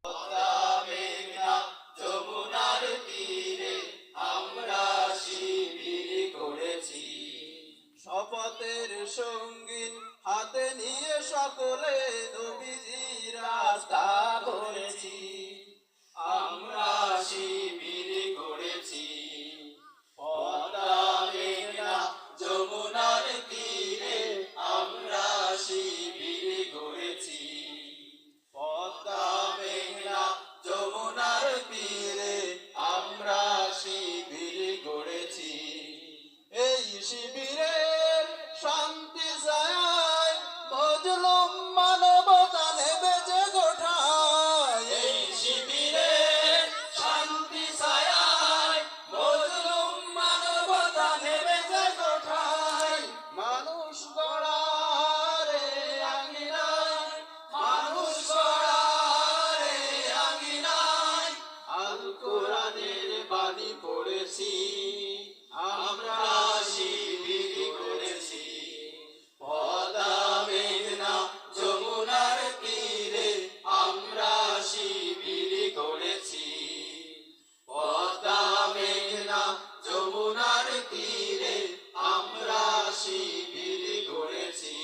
পদ্মা মেঘনা যমুনার তীরে আমরা শিবির করেছি। শপথের সঙ্গীন হাতে নিয়ে সকলে নবীজির রাস্তা ধরেছি। আমরা শিবির করেছি। পদ্মা মেঘনা যমুনার তীরে আমরা শিবির করেছি। পদ্মা মেঘনা যমুনার তীরে আমরা শিবির গড়েছি। এই শিবিরের শান্তি ছায়ায় মজলুম মানবতা নেবে যে গোঠায়। এই শিবিরের শান্তি ছায়ায় মজলুম মানবতা নেবে যে গোঠায়। মানুষ গড়ারে আঙিনায়, মানুষ গড়ারে আঙিনায় আল কোরআনের বাণী পড়েছি। আমরা শিবির করেছি। পদ্মা মেঘনা যমুনার তীরে আমরা শিবির করেছি। পদ্মা মেঘনা যমুনার তীরে আমরা শিবির করেছি।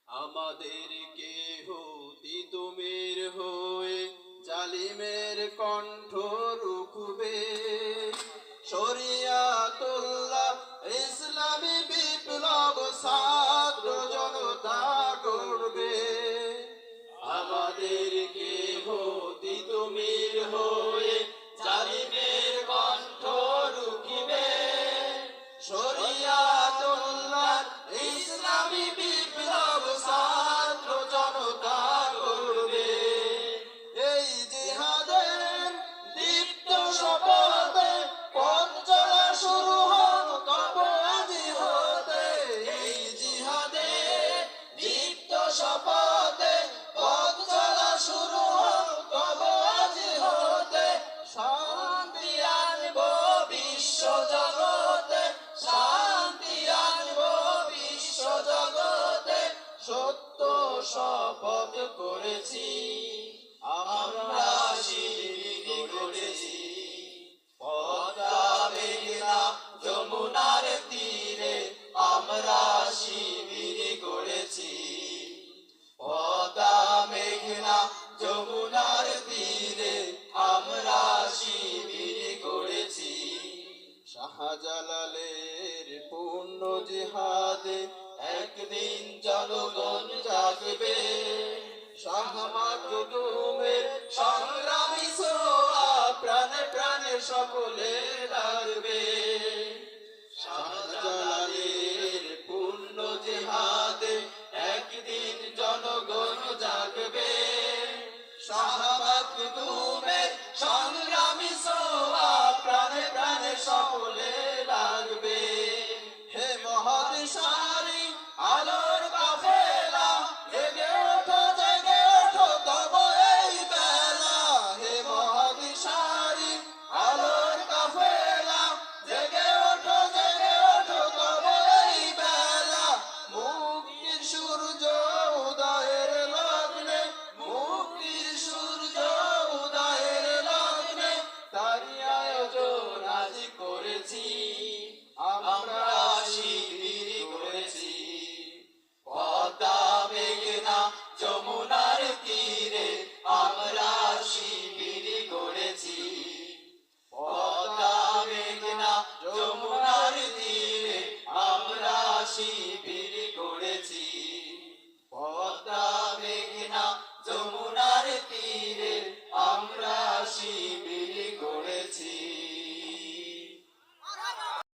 আমাদেরকে হতি তুমির হয়ে জালিমের কণ্ঠ রুখবে। শরিয়াতুল্লাহ ইসলামী বিপ্লব ছাত্র জনতা করবে। আমাদেরকে হতি তুমির হয়ে জালিমের কণ্ঠ রুখিবে। শরিয়াতুল্লাহ ইসলামী বিপ্লব ছাত্র জনতা করবে। এই জিহাদের দীপ্ত শপথে পথ চলা শুরু হোক তব আজি হতে। এই জিহাদের দীপ্ত শপথে পথ চলা শুরু হোক তব আজি হতে। শান্তি আনব বিশ্ব জগতে, শান্তি আনব বিশ্ব জগতে। সত্য শপথ করেছি। আমরা শিবির করেছি। পদ্মা মেঘনা যমুনার তীরে আমরা শিবির করেছি। পদ্মা মেঘনা যমুনার তীরে আমরা শিবির করেছি। শাহজালালের পূর্ণ জিহাদে একদিন জনগণ জাগবে। শাহ মাকদুমের সংগ্রামী ছোঁয়া প্রাণে প্রাণে সকলে লাগবে। শাহজালালের পূর্ণ জিহাদে একদিন জনগণ জাগবে। শাহ মাকদুমের সংগ্রামী ছোঁয়া প্রাণে প্রাণে সকলে লাগবে। হে মহাদিশারি আলোর কাফেলা জেগে ওঠো তব এই বেলা। হে মহাদিশারি আলোর কাফেলা জেগে ওঠো তব এই বেলা। মুক্তির সূর্য উদয়ের লগ্নে, মুক্তির সূর্য উদয়ের লগ্নে তারি আয়োজন আজ করেছি। আমরা শিবির করেছি। পদ্মা মেঘনা যমুনার তীরে আমরা শিবির করেছি। পদ্মা মেঘনা যমুনার তীরে আমরা শিবির